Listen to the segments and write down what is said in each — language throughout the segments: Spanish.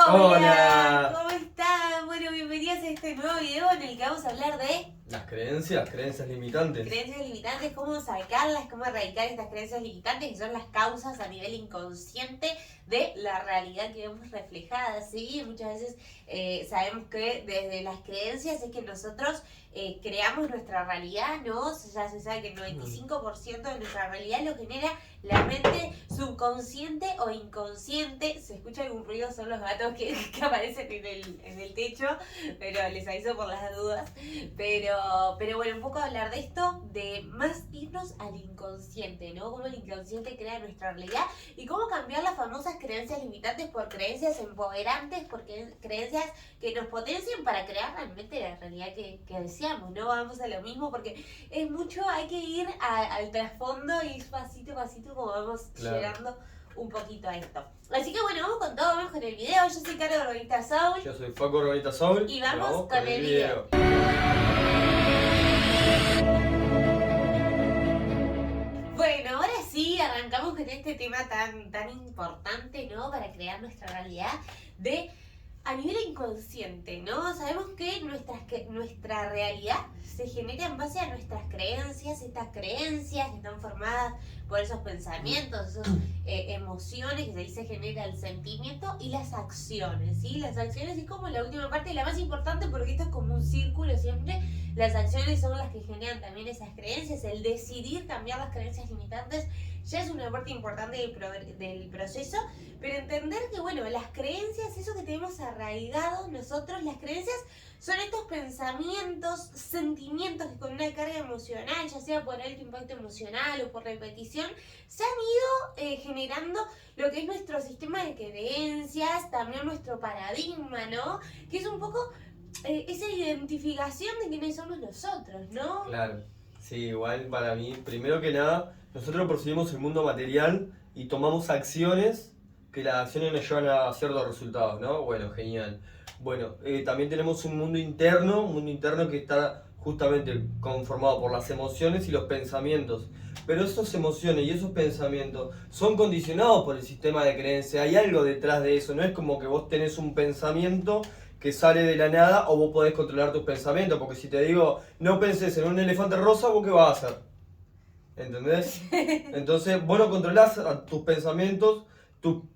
Hola, Hola. ¿cómo están? Bueno, bienvenidos a este nuevo video en el que vamos a hablar de Las creencias limitantes. creencias limitantes, cómo sacarlas, cómo erradicar estas creencias limitantes que son las causas a nivel inconsciente de la realidad que vemos reflejada, ¿sí? Muchas veces sabemos que desde las creencias es que nosotros creamos nuestra realidad, ¿no? Ya se sabe que el 95% de nuestra realidad lo genera la mente subconsciente o inconsciente. Se escucha algún ruido, son los gatos que aparecen en el techo, pero les aviso por las dudas. Pero bueno, un poco hablar de esto, de más irnos al inconsciente, ¿no? Cómo el inconsciente crea nuestra realidad y cómo cambiar las famosas creencias limitantes por creencias empoderantes, por creencias que nos potencien para crear realmente la realidad que deseamos, ¿no? Vamos a lo mismo porque es mucho, hay que ir al trasfondo y pasito a pasito como vamos llegando un poquito a esto. Así que bueno, vamos con todo, vamos con el video. Yo soy Caro Gorgonita Saul. Yo soy Facu Urbanita Saul. Y vamos con el video. Bueno, ahora sí, arrancamos con este tema tan importante, ¿no? Para crear nuestra realidad de a nivel inconsciente, ¿no? Sabemos que nuestra realidad se genera en base a nuestras creencias, estas creencias que están formadas por esos pensamientos, esas emociones, que de ahí se genera el sentimiento y las acciones, ¿sí? Las acciones es como la última parte, la más importante porque esto es como un círculo siempre. Las acciones son las que generan también esas creencias, el decidir cambiar las creencias limitantes ya es una parte importante del proceso, pero entender que, bueno, las creencias, eso que tenemos arraigado nosotros, las creencias son estos pensamientos, sentimientos que con una carga emocional, ya sea por alto impacto emocional o por repetición, se han ido generando lo que es nuestro sistema de creencias, también nuestro paradigma, ¿no? Que es un poco esa identificación de quiénes somos nosotros, ¿no? Claro, sí, igual para mí, primero que nada, nosotros percibimos el mundo material y tomamos acciones que las acciones nos llevan a ciertos resultados, ¿no? Bueno, genial. Bueno, también tenemos un mundo interno que está justamente conformado por las emociones y los pensamientos. Pero esas emociones y esos pensamientos son condicionados por el sistema de creencia. Hay algo detrás de eso, no es como que vos tenés un pensamiento que sale de la nada o vos podés controlar tus pensamientos, porque si te digo, no penses en un elefante rosa, ¿vos qué vas a hacer? ¿Entendés? Entonces, vos no controlás a tus pensamientos,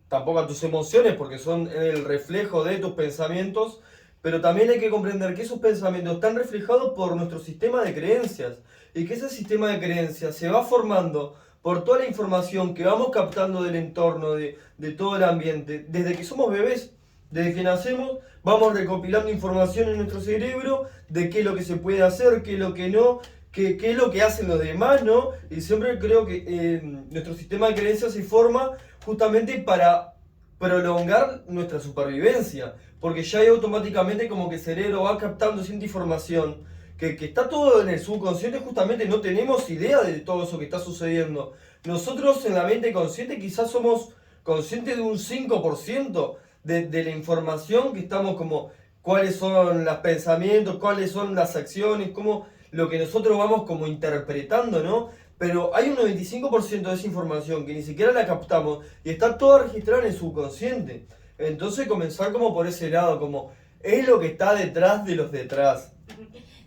tampoco a tus emociones, porque son el reflejo de tus pensamientos, pero también hay que comprender que esos pensamientos están reflejados por nuestro sistema de creencias, y que ese sistema de creencias se va formando por toda la información que vamos captando del entorno, de todo el ambiente, desde que somos bebés. Desde que nacemos vamos recopilando información en nuestro cerebro de qué es lo que se puede hacer, qué es lo que no, qué es lo que hacen los demás, ¿no? Y siempre creo que nuestro sistema de creencias se forma justamente para prolongar nuestra supervivencia, porque ya ahí automáticamente como que el cerebro va captando cierta información que está todo en el subconsciente, justamente no tenemos idea de todo eso que está sucediendo. Nosotros en la mente consciente quizás somos conscientes de un 5% de la información que estamos como, cuáles son los pensamientos, cuáles son las acciones, cómo lo que nosotros vamos como interpretando, ¿no? Pero hay un 95% de esa información que ni siquiera la captamos y está toda registrada en el subconsciente. Entonces comenzar como por ese lado, como es lo que está detrás de los detrás.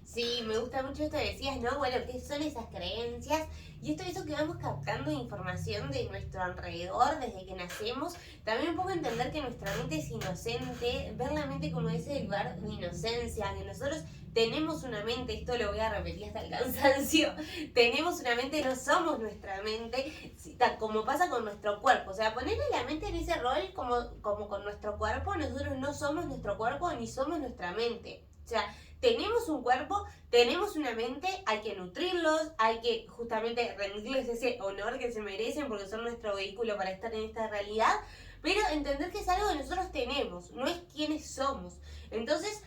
Sí, me gusta mucho esto que decías, ¿no? Bueno, ¿qué son esas creencias? Y esto es eso que vamos captando información de nuestro alrededor desde que nacemos. También un poco entender que nuestra mente es inocente, ver la mente como ese lugar de inocencia, que nosotros tenemos una mente, esto lo voy a repetir hasta el cansancio, tenemos una mente, no somos nuestra mente, como pasa con nuestro cuerpo. O sea, ponerle la mente en ese rol como con nuestro cuerpo, nosotros no somos nuestro cuerpo ni somos nuestra mente. O sea, tenemos un cuerpo, tenemos una mente, hay que nutrirlos, hay que justamente rendirles ese honor que se merecen porque son nuestro vehículo para estar en esta realidad, pero entender que es algo que nosotros tenemos, no es quienes somos. Entonces,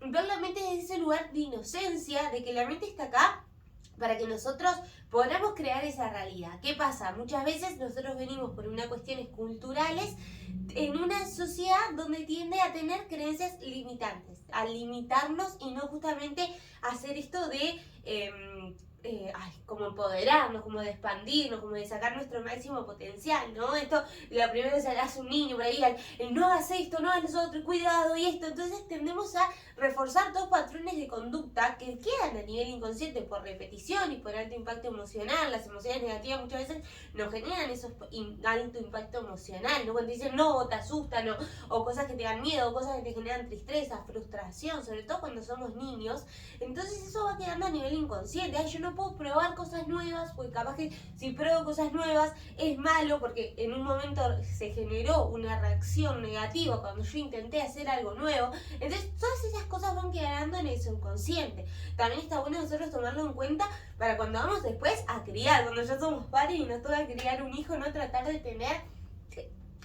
ver la mente desde ese lugar de inocencia, de que la mente está acá para que nosotros podamos crear esa realidad. ¿Qué pasa? Muchas veces nosotros venimos por unas cuestiones culturales en una sociedad donde tiende a tener creencias limitantes, a limitarnos y no justamente hacer esto de como empoderarnos, como de expandirnos, como de sacar nuestro máximo potencial, ¿no? Esto, la primera vez que hace un niño por ahí, el no hagas esto, no hagas otro, cuidado y esto, entonces tendemos a reforzar dos patrones de conducta que quedan a nivel inconsciente por repetición y por alto impacto emocional. Las emociones negativas muchas veces nos generan esos alto impacto emocional, ¿no? Cuando dicen no, o te asustan, o cosas que te dan miedo, o cosas que te generan tristeza, frustración, sobre todo cuando somos niños, entonces eso va quedando a nivel inconsciente. Ay, yo no puedo probar cosas nuevas, porque capaz que si pruebo cosas nuevas es malo, porque en un momento se generó una reacción negativa cuando yo intenté hacer algo nuevo. Entonces todas esas cosas van quedando en el subconsciente. También está bueno nosotros tomarlo en cuenta para cuando vamos después a criar, cuando ya somos padres y nos toca criar un hijo, no tratar de tener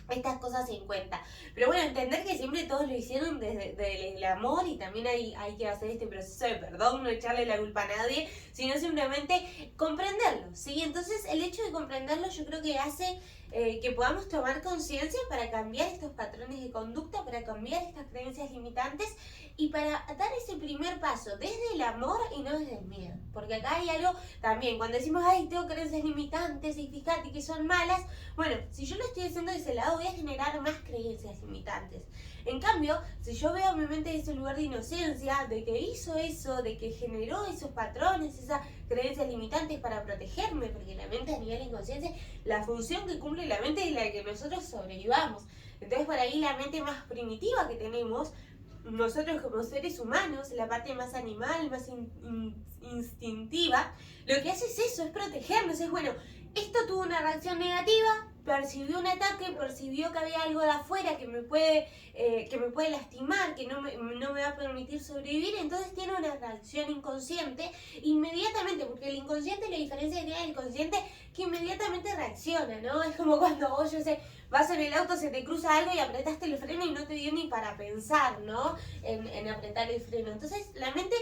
estas cosas en cuenta. Pero bueno, entender que siempre todos lo hicieron desde el amor, y también hay que hacer este proceso de perdón, no echarle la culpa a nadie, sino simplemente comprenderlo, ¿sí? Entonces el hecho de comprenderlo yo creo que hace que podamos tomar conciencia para cambiar estos patrones de conducta, para cambiar estas creencias limitantes y para dar ese primer paso desde el amor y no desde el miedo. Porque acá hay algo también, cuando decimos, ay, tengo creencias limitantes y fíjate que son malas, bueno, si yo lo estoy haciendo de ese lado voy a generar más creencias limitantes. En cambio, si yo veo mi mente desde un lugar de inocencia, de que hizo eso, de que generó esos patrones, esas creencias limitantes para protegerme, porque la mente a nivel inconsciente, la función que cumple la mente es la de que nosotros sobrevivamos. Entonces por ahí la mente más primitiva que tenemos, nosotros como seres humanos, la parte más animal, más instintiva, lo que hace es eso, es protegernos, es bueno, esto tuvo una reacción negativa, percibió un ataque, percibió que había algo de afuera que me puede lastimar, que no me va a permitir sobrevivir, entonces tiene una reacción inconsciente inmediatamente, porque el inconsciente, la diferencia que tiene el inconsciente, que inmediatamente reacciona, ¿no? Es como cuando vos, yo sé, vas en el auto, se te cruza algo y apretaste el freno y no te dio ni para pensar, ¿no? En apretar el freno. Entonces la mente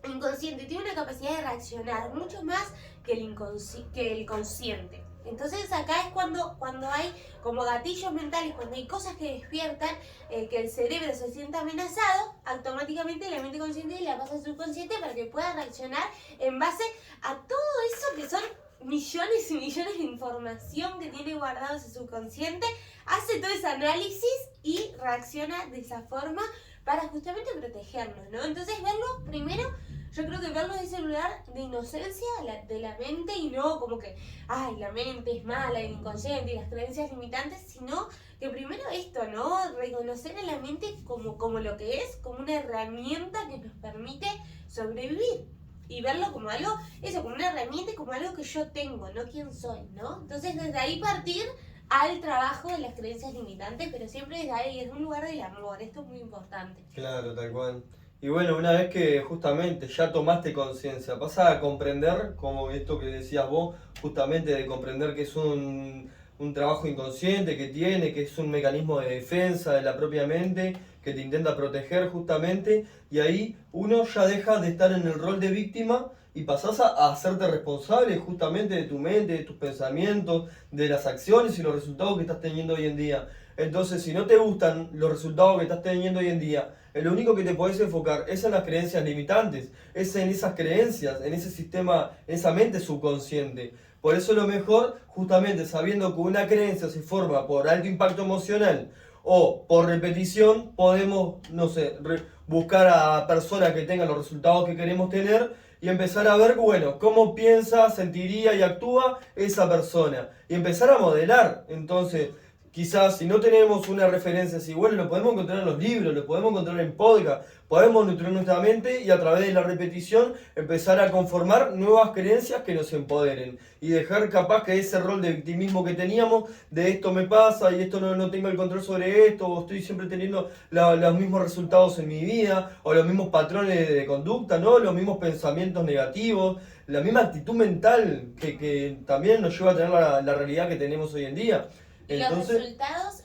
inconsciente tiene una capacidad de reaccionar mucho más que el consciente. Entonces acá es cuando hay como gatillos mentales, cuando hay cosas que despiertan, que el cerebro se sienta amenazado, automáticamente la mente consciente la pasa al subconsciente para que pueda reaccionar en base a todo eso que son millones y millones de información que tiene guardado ese subconsciente, hace todo ese análisis y reacciona de esa forma para justamente protegernos, ¿no? Entonces verlo primero, yo creo que verlo desde ese lugar de inocencia de la mente y no como que, ay, la mente es mala, el inconsciente y las creencias limitantes, sino que primero esto, ¿no? Reconocer a la mente como lo que es, como una herramienta que nos permite sobrevivir. Y verlo como algo, eso, como una herramienta, como algo que yo tengo, no quién soy, ¿no? Entonces desde ahí partir al trabajo de las creencias limitantes, pero siempre desde ahí, desde un lugar del amor. Esto es muy importante. Claro, tal cual. Y bueno, una vez que justamente ya tomaste conciencia, pasas a comprender, como esto que decías vos, justamente de comprender que es un trabajo inconsciente que tiene, que es un mecanismo de defensa de la propia mente, que te intenta proteger justamente, y ahí uno ya deja de estar en el rol de víctima y pasás a hacerte responsable justamente de tu mente, de tus pensamientos, de las acciones y los resultados que estás teniendo hoy en día. Entonces, si no te gustan los resultados que estás teniendo hoy en día, lo único que te podés enfocar es en las creencias limitantes, es en esas creencias, en ese sistema, en esa mente subconsciente. Por eso lo mejor, justamente sabiendo que una creencia se forma por alto impacto emocional o por repetición, podemos, no sé, buscar a personas que tengan los resultados que queremos tener y empezar a ver, bueno, cómo piensa, sentiría y actúa esa persona. Y empezar a modelar. Entonces, quizás si no tenemos una referencia así, bueno, lo podemos encontrar en los libros, lo podemos encontrar en podcast, podemos nutrir nuestra mente y a través de la repetición empezar a conformar nuevas creencias que nos empoderen y dejar capaz que ese rol de victimismo que teníamos, de esto me pasa y esto no tengo el control sobre esto, o estoy siempre teniendo los mismos resultados en mi vida, o los mismos patrones de conducta, ¿no? Los mismos pensamientos negativos, la misma actitud mental que también nos lleva a tener la realidad que tenemos hoy en día. Entonces,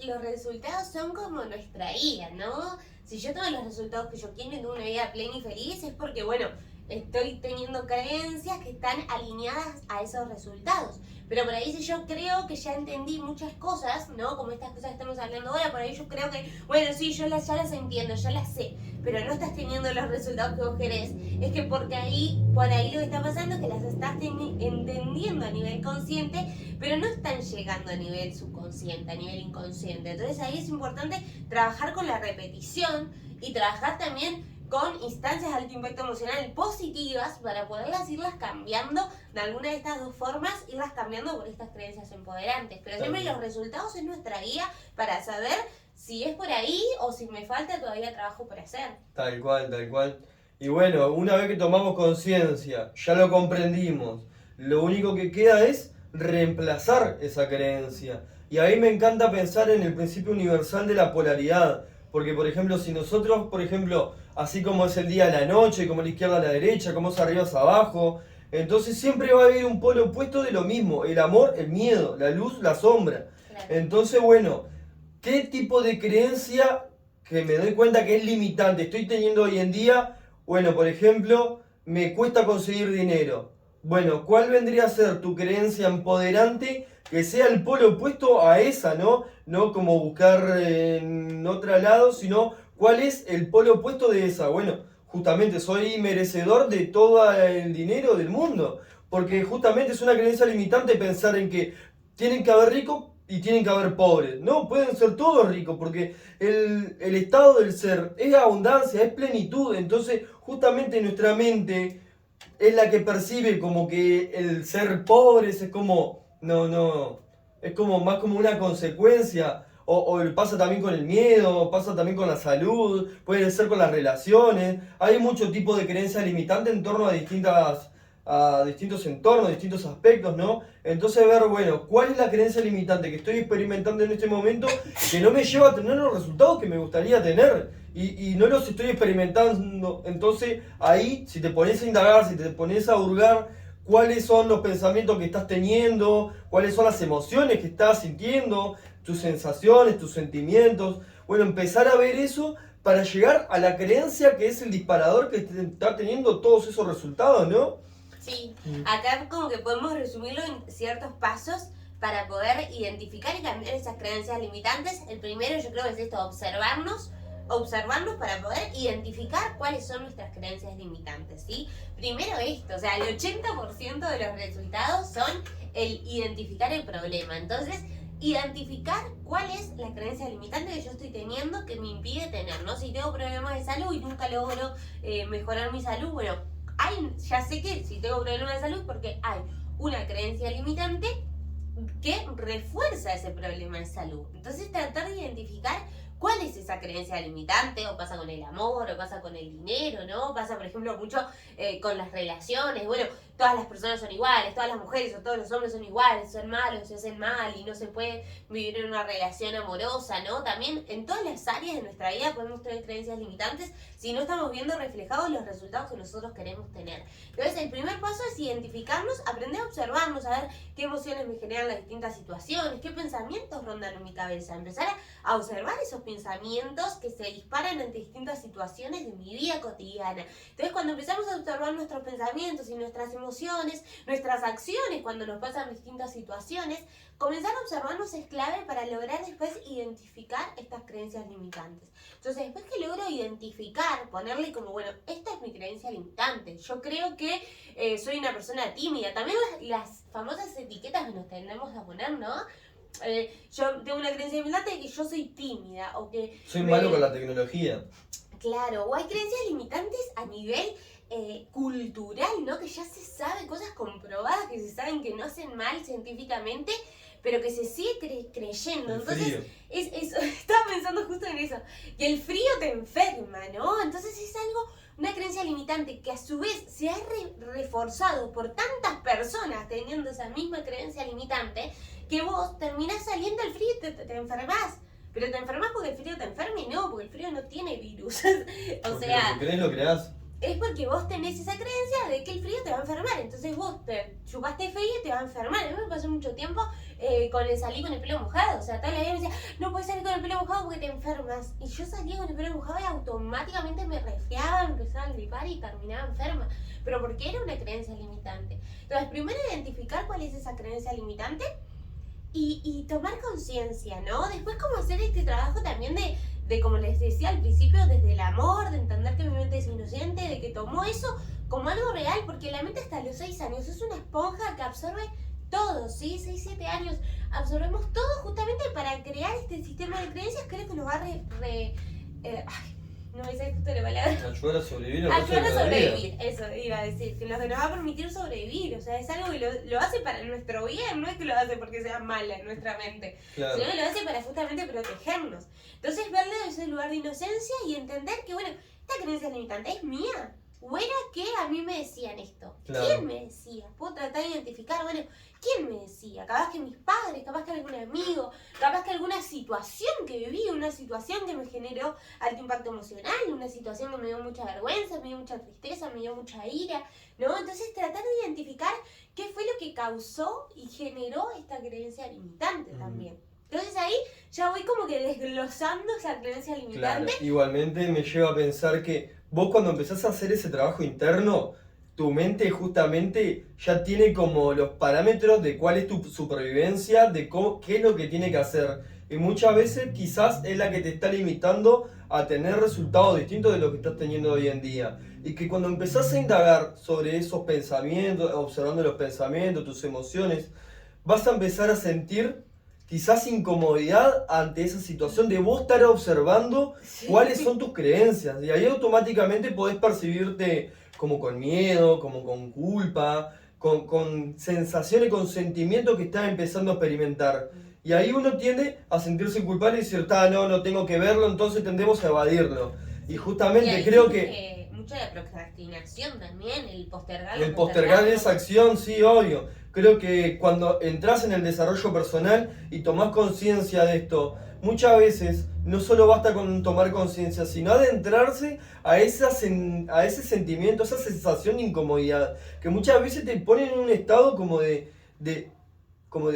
los resultados son como nuestra guía, ¿no? Si yo tengo los resultados que yo quiero y tengo una vida plena y feliz, es porque, bueno, estoy teniendo creencias que están alineadas a esos resultados. Pero por ahí si yo creo que ya entendí muchas cosas, ¿no? Como estas cosas que estamos hablando ahora, por ahí yo creo que, bueno, sí, ya las entiendo, ya las sé, pero no estás teniendo los resultados que vos querés. Es que porque por ahí lo que está pasando es que las estás entendiendo a nivel consciente, pero no están llegando a nivel subconsciente, a nivel inconsciente. Entonces ahí es importante trabajar con la repetición y trabajar también con instancias de alto impacto emocional positivas para poderlas irlas cambiando de alguna de estas dos formas, irlas cambiando por estas creencias empoderantes. Pero siempre los resultados es nuestra guía para saber si es por ahí o si me falta todavía trabajo por hacer. Tal cual, tal cual. Y bueno, una vez que tomamos conciencia, ya lo comprendimos, lo único que queda es reemplazar esa creencia. Y ahí me encanta pensar en el principio universal de la polaridad. Porque, por ejemplo, si nosotros, por ejemplo, así como es el día a la noche, como la izquierda a la derecha, como es arriba hacia abajo, entonces siempre va a haber un polo opuesto de lo mismo, el amor, el miedo, la luz, la sombra. Claro. Entonces, bueno, ¿qué tipo de creencia que me doy cuenta que es limitante estoy teniendo hoy en día? Bueno, por ejemplo, me cuesta conseguir dinero. Bueno, ¿cuál vendría a ser tu creencia empoderante que sea el polo opuesto a esa, ¿no? No como buscar en otro lado, sino cuál es el polo opuesto de esa. Bueno, justamente soy merecedor de todo el dinero del mundo, porque justamente es una creencia limitante pensar en que tienen que haber ricos y tienen que haber pobres. No, pueden ser todos ricos, porque el estado del ser es abundancia, es plenitud. Entonces, justamente nuestra mente es la que percibe como que el ser pobre es como, no, es como más como una consecuencia. O pasa también con el miedo, pasa también con la salud, puede ser con las relaciones. Hay mucho tipo de creencias limitantes en torno a distintos entornos, distintos aspectos, ¿no? Entonces ver, bueno, ¿cuál es la creencia limitante que estoy experimentando en este momento que no me lleva a tener los resultados que me gustaría tener? Y no los estoy experimentando. Entonces ahí, si te pones a indagar, si te pones a hurgar cuáles son los pensamientos que estás teniendo, cuáles son las emociones que estás sintiendo, tus sensaciones, tus sentimientos, bueno, empezar a ver eso para llegar a la creencia que es el disparador que te está teniendo todos esos resultados, ¿no? Sí, acá como que podemos resumirlo en ciertos pasos para poder identificar y cambiar esas creencias limitantes. El primero yo creo que es esto, observarnos para poder identificar cuáles son nuestras creencias limitantes, ¿sí? Primero esto, o sea, el 80% de los resultados son el identificar el problema. Entonces, identificar cuál es la creencia limitante que yo estoy teniendo que me impide tener, ¿no? Si tengo problemas de salud y nunca logro mejorar mi salud, bueno, ya sé que si tengo problemas de salud porque hay una creencia limitante que refuerza ese problema de salud. Entonces tratar de identificar cuál es esa creencia limitante, o pasa con el amor, o pasa con el dinero, ¿no? Pasa, por ejemplo, mucho con las relaciones. Bueno, todas las personas son iguales, todas las mujeres o todos los hombres son iguales, son malos, se hacen mal y no se puede vivir en una relación amorosa, ¿no? También en todas las áreas de nuestra vida podemos tener creencias limitantes si no estamos viendo reflejados los resultados que nosotros queremos tener. Entonces, el primer paso es identificarnos, aprender a observarnos, a ver qué emociones me generan las distintas situaciones, qué pensamientos rondan en mi cabeza, empezar a observar esos pensamientos que se disparan ante distintas situaciones de mi vida cotidiana. Entonces, cuando empezamos a observar nuestros pensamientos y nuestras emociones, nuestras acciones cuando nos pasan distintas situaciones, comenzar a observarnos es clave para lograr después identificar estas creencias limitantes. Entonces, después que logro identificar, ponerle como, bueno, esta es mi creencia limitante. Yo creo que soy una persona tímida. También las famosas etiquetas que nos tendemos a poner, ¿no? Yo tengo una creencia limitante de que yo soy tímida o que... Soy malo con la tecnología. Claro, o hay creencias limitantes a nivel cultural, ¿no? Que ya se sabe, cosas comprobadas que se saben que no hacen mal científicamente, pero que se sigue creyendo. Entonces, eso, estaba pensando justo en eso, que el frío te enferma, ¿no? Entonces es algo, una creencia limitante que a su vez se ha reforzado por tantas personas teniendo esa misma creencia limitante, que vos terminás saliendo al frío y te enfermás. Pero te enfermas porque el frío te enferma y no, porque el frío no tiene virus. O porque sea... lo que crees lo creás. es porque vos tenés esa creencia de que el frío te va a enfermar. Entonces vos te chupaste frío y te va a enfermar. A mí me pasó mucho tiempo salí con el pelo mojado. O sea, toda la vida me decía, no puedes salir con el pelo mojado porque te enfermas. Y yo salía con el pelo mojado y automáticamente me resfriaba, empezaba a gripar y terminaba enferma. Pero porque era una creencia limitante. Entonces, primero identificar cuál es esa creencia limitante y tomar conciencia, ¿no? Después como hacer este trabajo también de, como les decía al principio, desde el amor, de entender que mi mente es inocente, de que tomó eso como algo real, porque la mente hasta los 6 años es una esponja que absorbe todo, ¿sí? 6, 7 años, absorbemos todo justamente para crear este sistema de creencias que es lo que nos va a no me sé justo la palabra. Ayudar a sobrevivir. Ayudar a sobrevivir, eso iba a decir, que lo que nos va a permitir sobrevivir, o sea, es algo que lo hace para nuestro bien, no es que lo hace porque sea mala en nuestra mente, Claro. sino que lo hace para justamente protegernos. Entonces, verle desde ese lugar de inocencia y entender que, bueno, esta creencia limitante es mía. ¿O era que a mí me decían esto? Claro. ¿Quién me decía? Puedo tratar de identificar, bueno, ¿quién me decía? Capaz que mis padres, capaz que algún amigo, capaz que alguna situación que viví, una situación que me generó alto impacto emocional, una situación que me dio mucha vergüenza, me dio mucha tristeza, me dio mucha ira, ¿no? Entonces tratar de identificar qué fue lo que causó y generó esta creencia limitante también. Entonces ahí ya voy como que desglosando esa creencia limitante. Claro. Igualmente me lleva a pensar que vos cuando empezás a hacer ese trabajo interno, tu mente justamente ya tiene como los parámetros de cuál es tu supervivencia, de qué es lo que tiene que hacer. Y muchas veces quizás es la que te está limitando a tener resultados distintos de lo que estás teniendo hoy en día. Y que cuando empezás a indagar sobre esos pensamientos, observando los pensamientos, tus emociones, vas a empezar a sentir quizás incomodidad ante esa situación de vos estar observando cuáles son tus creencias. Y ahí automáticamente podés percibirte como con miedo, como con culpa, con sensaciones, con sentimientos que estás empezando a experimentar. Y ahí uno tiende a sentirse culpable y decir, no tengo que verlo, entonces tendemos a evadirlo. Y justamente y creo que... mucha de procrastinación también, el postergar. El postergar esa acción, sí, obvio. Creo que cuando entras en el desarrollo personal y tomás conciencia de esto, muchas veces no solo basta con tomar conciencia, sino adentrarse a ese sentimiento, esa sensación de incomodidad, que muchas veces te pone en un estado como de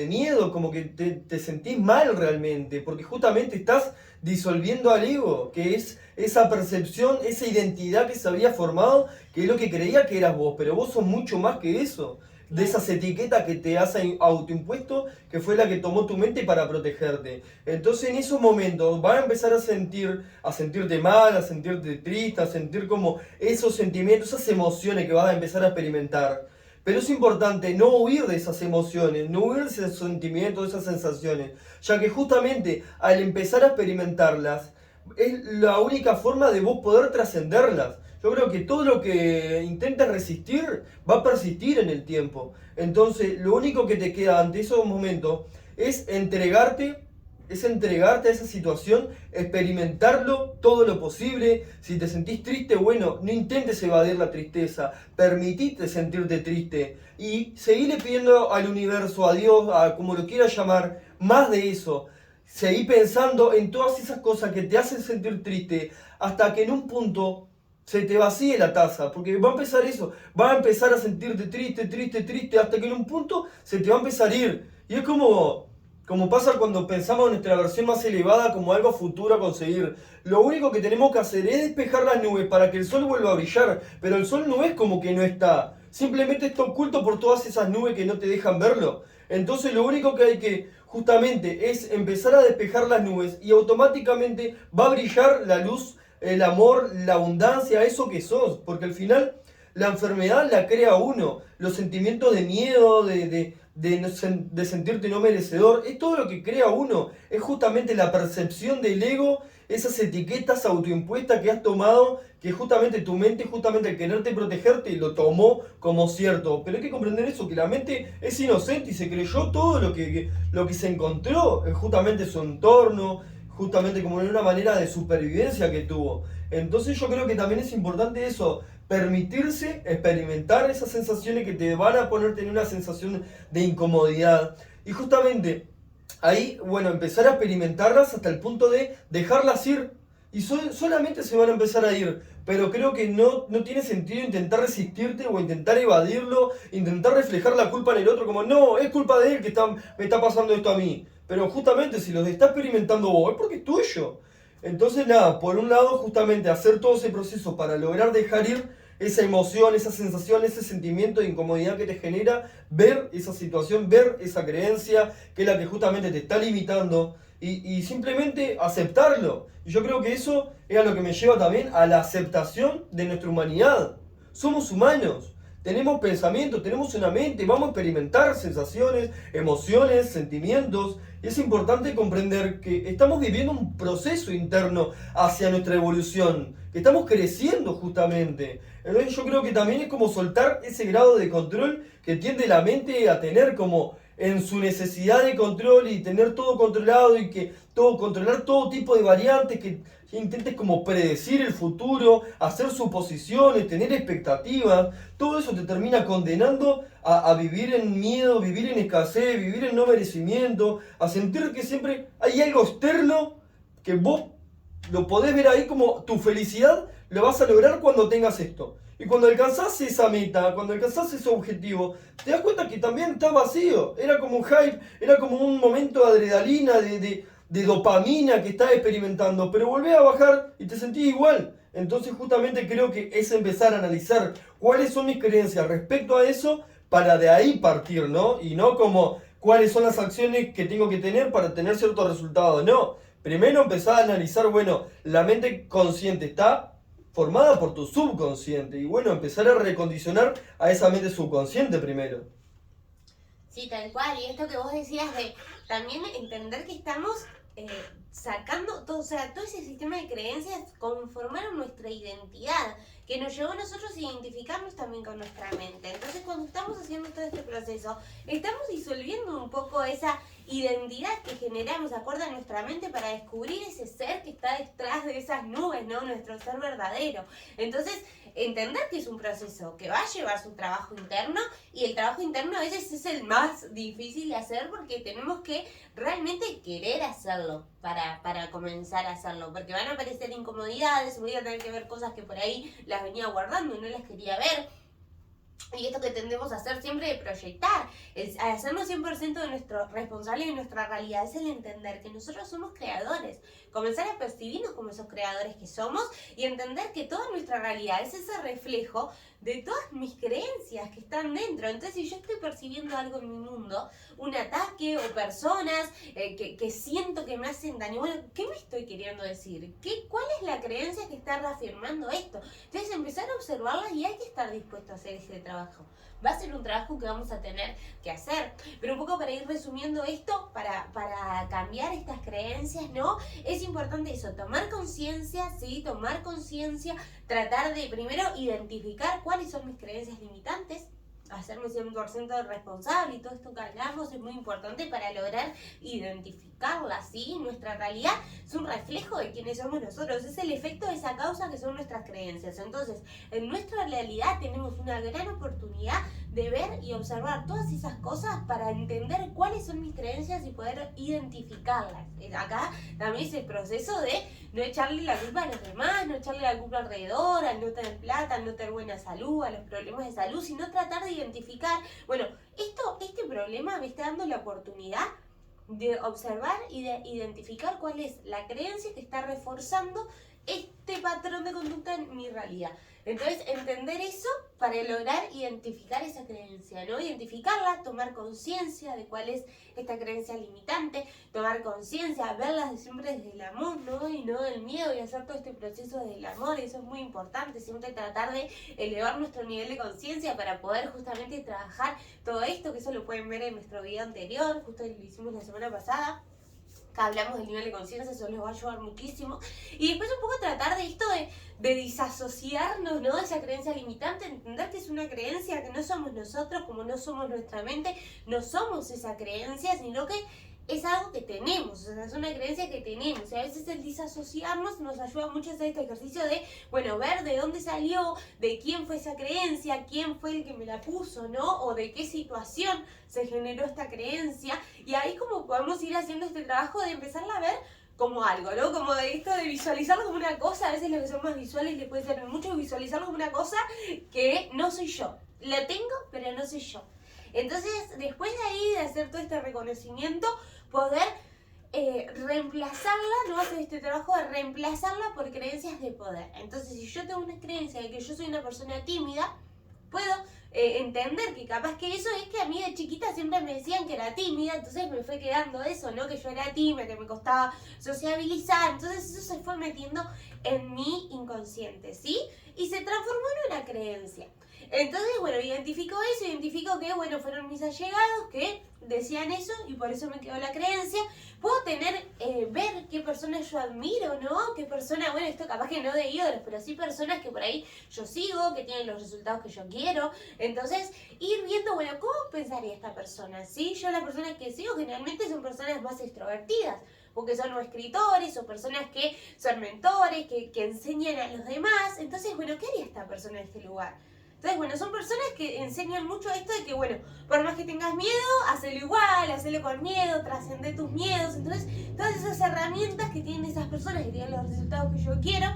miedo, como que te sentís mal realmente, porque justamente estás disolviendo al ego, que es esa percepción, esa identidad que se había formado, que es lo que creía que eras vos, pero vos sos mucho más que eso, de esas etiquetas que te has autoimpuesto, que fue la que tomó tu mente para protegerte. Entonces en esos momentos vas a empezar a sentirte mal, a sentirte triste, a sentir como esos sentimientos, esas emociones que vas a empezar a experimentar. Pero es importante no huir de esas emociones, no huir de esos sentimientos, de esas sensaciones, ya que justamente al empezar a experimentarlas, es la única forma de vos poder trascenderlas. Yo creo que todo lo que intentes resistir va a persistir en el tiempo. Entonces, lo único que te queda ante esos momentos es entregarte a esa situación, experimentarlo todo lo posible. Si te sentís triste, bueno, no intentes evadir la tristeza, permitite sentirte triste y seguirle pidiendo al universo, a Dios, a como lo quieras llamar, más de eso. Seguí pensando en todas esas cosas que te hacen sentir triste hasta que en un punto se te vacíe la taza, porque va a empezar eso, va a empezar a sentirte triste, hasta que en un punto se te va a empezar a ir. Y es como pasa cuando pensamos en nuestra versión más elevada como algo futuro a conseguir. Lo único que tenemos que hacer es despejar las nubes para que el sol vuelva a brillar, pero el sol no es como que no está, simplemente está oculto por todas esas nubes que no te dejan verlo. Entonces lo único que hay que justamente es empezar a despejar las nubes y automáticamente va a brillar la luz, el amor, la abundancia, eso que sos, porque al final la enfermedad la crea uno, los sentimientos de miedo, de sentirte no merecedor, es todo lo que crea uno, es justamente la percepción del ego, esas etiquetas autoimpuestas que has tomado, que justamente tu mente, justamente al quererte protegerte, lo tomó como cierto. Pero hay que comprender eso, que la mente es inocente y se creyó todo lo que se encontró, justamente su entorno, justamente como en una manera de supervivencia que tuvo. Entonces yo creo que también es importante eso, permitirse experimentar esas sensaciones que te van a ponerte en una sensación de incomodidad. Y justamente ahí, bueno, empezar a experimentarlas hasta el punto de dejarlas ir y solamente se van a empezar a ir. Pero creo que no tiene sentido intentar resistirte o intentar evadirlo, intentar reflejar la culpa en el otro como, no, es culpa de él que me está pasando esto a mí. Pero justamente si lo está experimentando vos, es porque es tuyo. Entonces nada, por un lado justamente hacer todo ese proceso para lograr dejar ir esa emoción, esa sensación, ese sentimiento de incomodidad que te genera, ver esa situación, ver esa creencia que es la que justamente te está limitando y simplemente aceptarlo. Y yo creo que eso es a lo que me lleva también a la aceptación de nuestra humanidad. Somos humanos. Tenemos pensamientos, tenemos una mente, vamos a experimentar sensaciones, emociones, sentimientos. Y es importante comprender que estamos viviendo un proceso interno hacia nuestra evolución, que estamos creciendo justamente. Entonces yo creo que también es como soltar ese grado de control que tiende la mente a tener como en su necesidad de control y tener todo controlado y que controlar todo tipo de variantes, que intentes como predecir el futuro, hacer suposiciones, tener expectativas. Todo eso te termina condenando a vivir en miedo, vivir en escasez, vivir en no merecimiento, a sentir que siempre hay algo externo que vos lo podés ver ahí como tu felicidad lo vas a lograr cuando tengas esto. Y cuando alcanzás esa meta, cuando alcanzás ese objetivo, te das cuenta que también está vacío. Era como un hype, era como un momento de adrenalina, de dopamina que estás experimentando, pero volvés a bajar y te sentís igual. Entonces justamente creo que es empezar a analizar cuáles son mis creencias respecto a eso para de ahí partir, ¿no? Y no como cuáles son las acciones que tengo que tener para tener ciertos resultados, no. Primero empezar a analizar, bueno, la mente consciente está formada por tu subconsciente y bueno, empezar a recondicionar a esa mente subconsciente primero. Sí, tal cual. Y esto que vos decías de también entender que estamos sacando todo, o sea, todo ese sistema de creencias conformaron nuestra identidad, que nos llevó a nosotros a identificarnos también con nuestra mente. Entonces, cuando estamos haciendo todo este proceso, estamos disolviendo un poco esa identidad que generamos acorde a nuestra mente para descubrir ese ser que está detrás de esas nubes, ¿no? Nuestro ser verdadero. Entonces, entender que es un proceso que va a llevar su trabajo interno, y el trabajo interno a veces es el más difícil de hacer porque tenemos que realmente querer hacerlo para comenzar a hacerlo, porque van a aparecer incomodidades, voy a tener que ver cosas que por ahí las venía guardando y no las quería ver. Y esto que tendemos a hacer siempre de proyectar, al hacernos 100% de nuestro responsable de nuestra realidad, es el entender que nosotros somos creadores, comenzar a percibirnos como esos creadores que somos y entender que toda nuestra realidad es ese reflejo de todas mis creencias que están dentro. Entonces, si yo estoy percibiendo algo en mi mundo, un ataque o personas que siento que me hacen daño, bueno, ¿qué me estoy queriendo decir? ¿Cuál es la creencia que está reafirmando esto? Entonces, empezar a observarlas, y hay que estar dispuesto a hacer ese trabajo. Va a ser un trabajo que vamos a tener que hacer. Pero un poco para ir resumiendo esto, para cambiar estas creencias, ¿no? Es importante eso, tomar conciencia, ¿sí? Tomar conciencia, tratar de primero identificar cuáles son mis creencias limitantes, hacerme 100% responsable, y todo esto que hablamos es muy importante para lograr identificarlas, ¿sí? Nuestra realidad es un reflejo de quiénes somos nosotros, es el efecto de esa causa que son nuestras creencias. Entonces, en nuestra realidad tenemos una gran oportunidad de ver y observar todas esas cosas para entender cuáles son mis creencias y poder identificarlas. Acá también es el proceso de no echarle la culpa a los demás, no echarle la culpa alrededor, al no tener plata, al no tener buena salud, a los problemas de salud, sino tratar de identificar, bueno, este problema me está dando la oportunidad de observar y de identificar cuál es la creencia que está reforzando este patrón de conducta en mi realidad. Entonces, entender eso para lograr identificar esa creencia, ¿no? Identificarla, tomar conciencia de cuál es esta creencia limitante, tomar conciencia, verlas siempre desde el amor, ¿no? Y no del miedo, y hacer todo este proceso desde el amor. Eso es muy importante, siempre tratar de elevar nuestro nivel de conciencia para poder justamente trabajar todo esto, que eso lo pueden ver en nuestro video anterior, justo lo hicimos la semana pasada. Acá hablamos del nivel de conciencia, eso les va a ayudar muchísimo. Y después un poco tratar de esto de disasociarnos, ¿no? De esa creencia limitante, entender que es una creencia, que no somos nosotros, como no somos nuestra mente, no somos esa creencia, sino que es algo que tenemos, o sea, es una creencia que tenemos. Y a veces el disasociarnos nos ayuda mucho a hacer este ejercicio de, bueno, ver de dónde salió, de quién fue esa creencia, quién fue el que me la puso, ¿no? O de qué situación se generó esta creencia. Y ahí como podemos ir haciendo este trabajo de empezarla a ver como algo, ¿no? Como de esto de visualizarlo como una cosa, a veces los que son más visuales les puede servir mucho visualizarlo como una cosa que no soy yo. La tengo, pero no soy yo. Entonces, después de ahí, de hacer todo este reconocimiento, poder reemplazarla, no hacer este trabajo de reemplazarla por creencias de poder. Entonces, si yo tengo una creencia de que yo soy una persona tímida, puedo entender que capaz que eso es que a mí de chiquita siempre me decían que era tímida, entonces me fue quedando eso, ¿no? Que yo era tímida, que me costaba sociabilizar, entonces eso se fue metiendo en mi inconsciente, ¿sí? Y se transformó en una creencia. Entonces, bueno, identifico eso, identifico que, bueno, fueron mis allegados que decían eso y por eso me quedó la creencia. Puedo tener, ver qué personas yo admiro, ¿no? Qué personas, bueno, esto capaz que no de ídolos, pero sí personas que por ahí yo sigo, que tienen los resultados que yo quiero. Entonces, ir viendo, bueno, ¿cómo pensaría esta persona? ¿Sí? Yo las personas que sigo generalmente son personas más extrovertidas, porque son o escritores o personas que son mentores, que enseñan a los demás. Entonces, bueno, ¿qué haría esta persona en este lugar? Entonces, bueno, son personas que enseñan mucho esto de que, bueno, por más que tengas miedo, hacelo igual, hacelo con miedo, trascende tus miedos. Entonces, todas esas herramientas que tienen esas personas que tienen los resultados que yo quiero,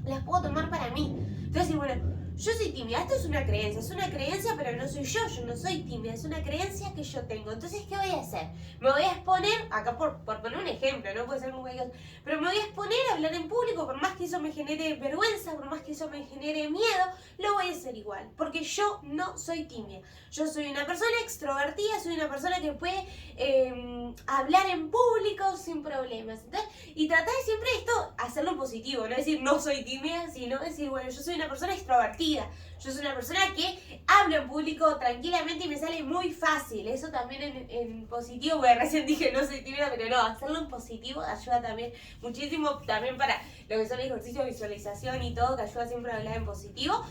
las puedo tomar para mí. Entonces, bueno, yo soy tímida, esto es una creencia, pero no soy yo no soy tímida, es una creencia que yo tengo. Entonces, ¿qué voy a hacer? Me voy a exponer, acá por poner un ejemplo, no puede ser muy cualquier cosa, pero me voy a exponer a hablar en público, por más que eso me genere vergüenza, por más que eso me genere miedo, lo voy a hacer igual, porque yo no soy tímida. Yo soy una persona extrovertida, soy una persona que puede hablar en público sin problemas. Entonces, y tratar de siempre esto, hacerlo positivo, no decir no soy tímida, sino decir, bueno, yo soy una persona extrovertida. Yo soy una persona que hablo en público tranquilamente y me sale muy fácil. Eso también en positivo, porque recién dije no soy tímida, pero no, hacerlo en positivo ayuda también muchísimo, también para lo que son ejercicios de visualización y todo, que ayuda siempre a hablar en positivo.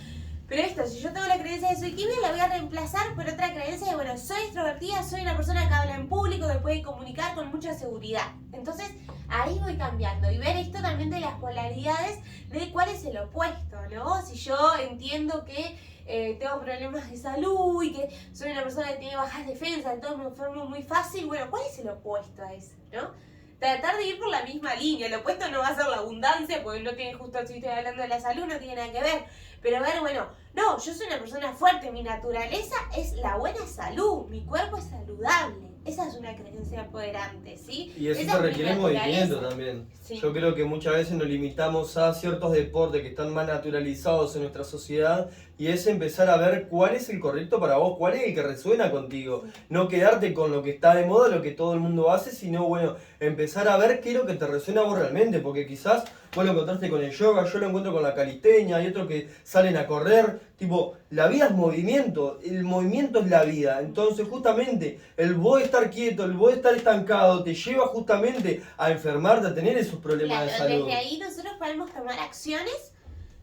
Pero esto, si yo tengo la creencia de soy tímida, la voy a reemplazar por otra creencia de, bueno, soy extrovertida, soy una persona que habla en público, que puede comunicar con mucha seguridad. Entonces, ahí voy cambiando y ver esto también de las polaridades de cuál es el opuesto, ¿no? Si yo entiendo que tengo problemas de salud y que soy una persona que tiene bajas defensas, entonces me enfermo muy fácil, bueno, ¿cuál es el opuesto a eso, no? Tratar de ir por la misma línea. El opuesto no va a ser la abundancia, porque no tiene, justo si estoy hablando de la salud, no tiene nada que ver. Pero ver, bueno, no, yo soy una persona fuerte, mi naturaleza es la buena salud, mi cuerpo es saludable. Esa es una creencia empoderante, ¿sí? Y eso Esa se es mi requiere movimiento naturaleza. también. Sí. Yo creo que muchas veces nos limitamos a ciertos deportes que están más naturalizados en nuestra sociedad y es empezar a ver cuál es el correcto para vos, cuál es el que resuena contigo. Sí. No quedarte con lo que está de moda, lo que todo el mundo hace, sino, bueno, empezar a ver qué es lo que te resuena a vos realmente, porque quizás vos lo encontraste con el yoga, yo lo encuentro con la calistenia, hay otros que salen a correr. Tipo, la vida es movimiento, el movimiento es la vida. Entonces, justamente, el vos estar quieto, el vos estar estancado, te lleva justamente a enfermarte, a tener esos problemas de salud. Desde ahí nosotros podemos tomar acciones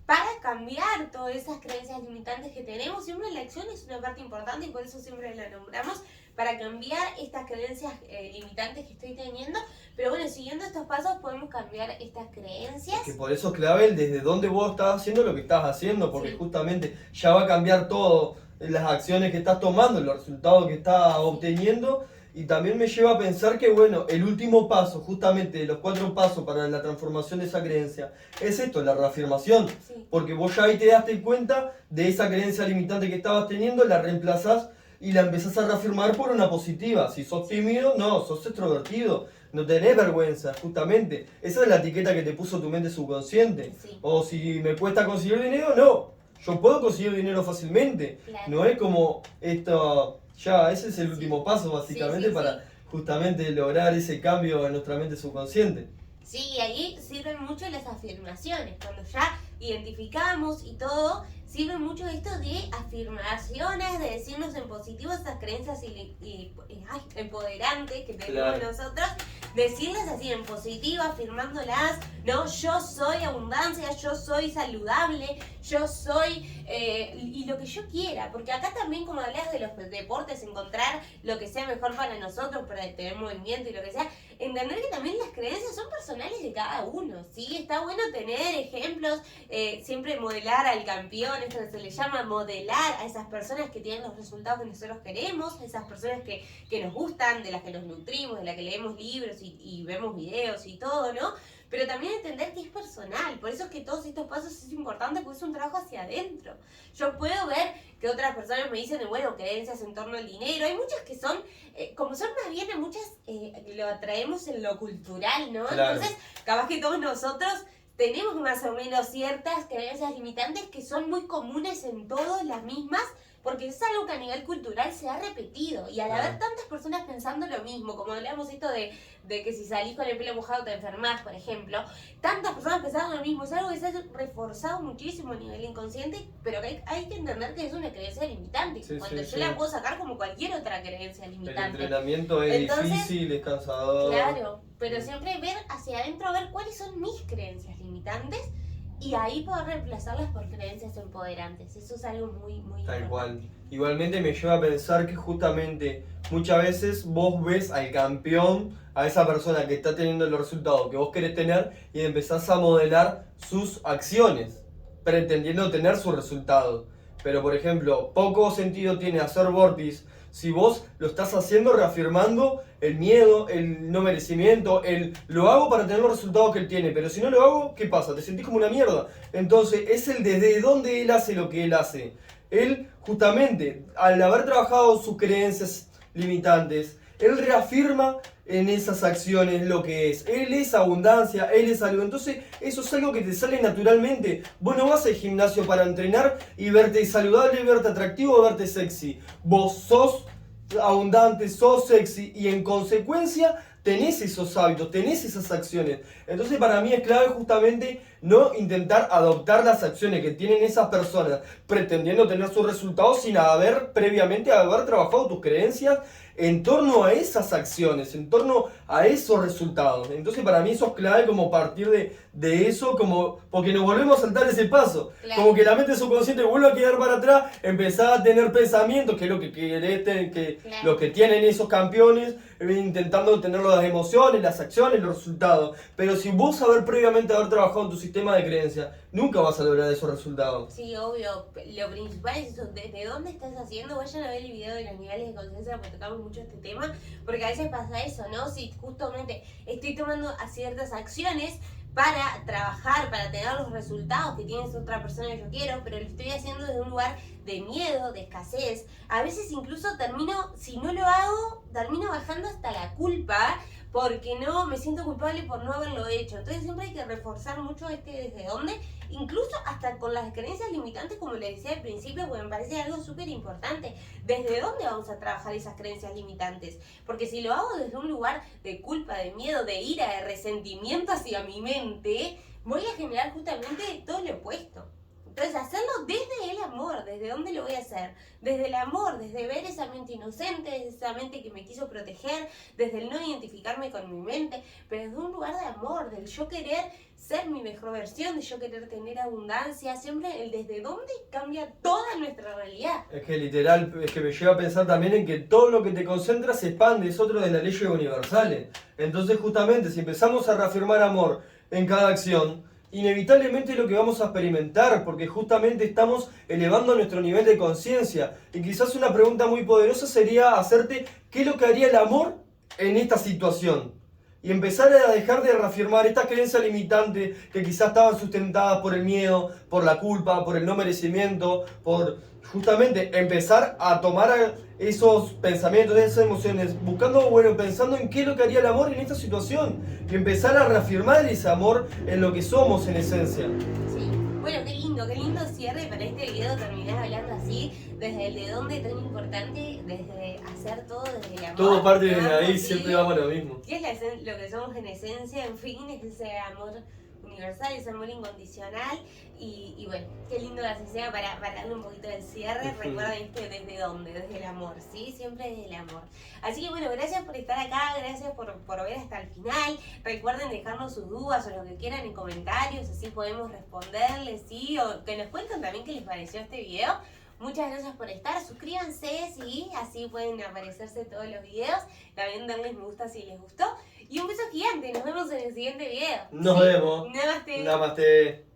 para cambiar todas esas creencias limitantes que tenemos. Siempre la acción es una parte importante y por eso siempre la nombramos, para cambiar estas creencias limitantes que estoy teniendo. Pero bueno, siguiendo estos pasos podemos cambiar estas creencias. Que por eso es clave el desde dónde vos estás haciendo lo que estás haciendo, porque Sí. justamente ya va a cambiar todo, las acciones que estás tomando, los resultados que estás obteniendo. Y también me lleva a pensar que, bueno, el último paso, justamente de los 4 pasos para la transformación de esa creencia, es esto, la reafirmación. Sí. Porque vos ya ahí te daste cuenta de esa creencia limitante que estabas teniendo, la reemplazás y la empezás a reafirmar por una positiva. Si sos tímido, no, sos extrovertido. No tenés vergüenza, justamente. Esa es la etiqueta que te puso tu mente subconsciente. Sí. O si me cuesta conseguir dinero, no. Yo puedo conseguir dinero fácilmente. Claro. No es como esto. Ya, ese es el último paso básicamente Sí. para justamente lograr ese cambio en nuestra mente subconsciente. Sí, y ahí sirven mucho las afirmaciones. Cuando ya identificamos y todo, sirve mucho esto de afirmaciones, de decirnos en positivo esas creencias empoderantes que tenemos Claro. nosotros, decirlas así en positivo, afirmándolas ¿no? Yo soy abundancia, yo soy saludable, yo soy y lo que yo quiera, porque acá también, como hablas de los deportes, encontrar lo que sea mejor para nosotros, para tener movimiento y lo que sea, entender que también las creencias son personales de cada uno, ¿sí? Está bueno tener ejemplos, siempre modelar al campeón, esto que se le llama modelar a esas personas que tienen los resultados que nosotros queremos, a esas personas que nos gustan, de las que nos nutrimos, de las que leemos libros y vemos videos y todo, ¿no? Pero también entender que es personal, por eso es que todos estos pasos es importante porque es un trabajo hacia adentro. Yo puedo ver que otras personas me dicen, bueno, creencias en torno al dinero, hay muchas que son, como son más bien, muchas lo atraemos en lo cultural, ¿no? Claro. Entonces, capaz que todos nosotros tenemos más o menos ciertas creencias limitantes que son muy comunes en todos, las mismas, porque es algo que a nivel cultural se ha repetido. Y al haber tantas personas pensando lo mismo, como hablamos esto de que si salís con el pelo mojado te enfermás, por ejemplo, tantas personas pensaban lo mismo, es algo que se ha reforzado muchísimo a nivel inconsciente, pero que hay que entender que es una creencia limitante. Sí, cuando sí, yo sí. la puedo sacar como cualquier otra creencia El limitante. entrenamiento es Entonces, difícil, es cansador. Claro, pero siempre ver hacia adentro, ver cuáles son mis creencias limitantes y ahí poder reemplazarlas por creencias empoderantes. Eso es algo muy, muy Tal importante. cual. Igualmente me lleva a pensar que justamente muchas veces vos ves al campeón, a esa persona que está teniendo los resultados que vos querés tener y empezás a modelar sus acciones, pretendiendo tener sus resultados. Pero por ejemplo, poco sentido tiene hacer burpees si vos lo estás haciendo reafirmando el miedo, el no merecimiento, el lo hago para tener los resultados que él tiene, pero si no lo hago, ¿qué pasa? Te sentís como una mierda. Entonces es el desde dónde él hace lo que él hace. Él justamente, al haber trabajado sus creencias limitantes, él reafirma en esas acciones lo que es. Él es abundancia, él es algo. Entonces, eso es algo que te sale naturalmente. Vos no vas al gimnasio para entrenar y verte saludable, verte atractivo, verte sexy. Vos sos abundante, sos sexy y en consecuencia tenés esos hábitos, tenés esas acciones. Entonces para mí es clave justamente no intentar adoptar las acciones que tienen esas personas pretendiendo tener sus resultados sin haber previamente haber trabajado tus creencias en torno a esas acciones, en torno a esos resultados. Entonces para mí eso es clave como partir de eso, como porque nos volvemos a saltar ese paso. Claro. Como que la mente subconsciente vuelve a quedar para atrás, empezar a tener pensamientos, que es lo que querés tener, que Claro. lo que tienen esos campeones, intentando tener las emociones, las acciones, los resultados. Pero si vos saber previamente haber trabajado en tu sistema de creencias, nunca vas a lograr esos resultados. Sí, obvio. Lo principal es eso, desde dónde estás haciendo. Vayan a ver el video de los niveles de conciencia porque tocamos mucho este tema. Porque a veces pasa eso, ¿no? Si justamente estoy tomando ciertas acciones para trabajar, para tener los resultados que tiene esa otra persona que yo quiero, pero lo estoy haciendo desde un lugar de miedo, de escasez. A veces incluso si no lo hago, termino bajando hasta la culpa porque no me siento culpable por no haberlo hecho. Entonces siempre hay que reforzar mucho desde dónde, incluso hasta con las creencias limitantes, como les decía al principio, porque me parece algo súper importante. ¿Desde dónde vamos a trabajar esas creencias limitantes? Porque si lo hago desde un lugar de culpa, de miedo, de ira, de resentimiento hacia mi mente, voy a generar justamente todo lo opuesto. Entonces, hacerlo desde el amor, ¿desde dónde lo voy a hacer? Desde el amor, desde ver esa mente inocente, desde esa mente que me quiso proteger, desde el no identificarme con mi mente, pero desde un lugar de amor, del yo querer ser mi mejor versión, de yo querer tener abundancia, siempre el desde dónde cambia toda nuestra realidad. Es que literal, es que me lleva a pensar también en que todo lo que te concentras se expande, es otro de las leyes universales. Entonces justamente, si empezamos a reafirmar amor en cada acción, inevitablemente es lo que vamos a experimentar, porque justamente estamos elevando nuestro nivel de conciencia. Y quizás una pregunta muy poderosa sería hacerte, ¿qué es lo que haría el amor en esta situación? Y empezar a dejar de reafirmar estas creencias limitantes que quizás estaban sustentadas por el miedo, por la culpa, por el no merecimiento, por justamente empezar a tomar esos pensamientos, esas emociones, buscando, pensando en qué es lo que haría el amor en esta situación. Y empezar a reafirmar ese amor en lo que somos en esencia. Sí. Bueno, qué lindo cierre para este video, terminás hablando así, desde el de dónde tan importante, desde hacer todo desde el amor. Todo parte de ¿no? ahí, Sí. siempre vamos a lo mismo. ¿Qué es lo que somos en esencia? En fin, es ese amor universal, es amor incondicional. Y bueno, qué lindo que así sea para darle un poquito de cierre. Recuerden desde dónde, desde el amor, ¿sí? Siempre desde el amor. Así que bueno, gracias por estar acá, gracias por ver hasta el final. Recuerden dejarnos sus dudas o lo que quieran en comentarios, así podemos responderles, ¿sí? O que nos cuenten también qué les pareció este video. Muchas gracias por estar, suscríbanse, ¿sí? Así pueden aparecerse todos los videos. También darles me gusta si les gustó. Y un beso gigante, nos vemos en el siguiente video. Nos ¿sí? vemos. Namaste. Namaste.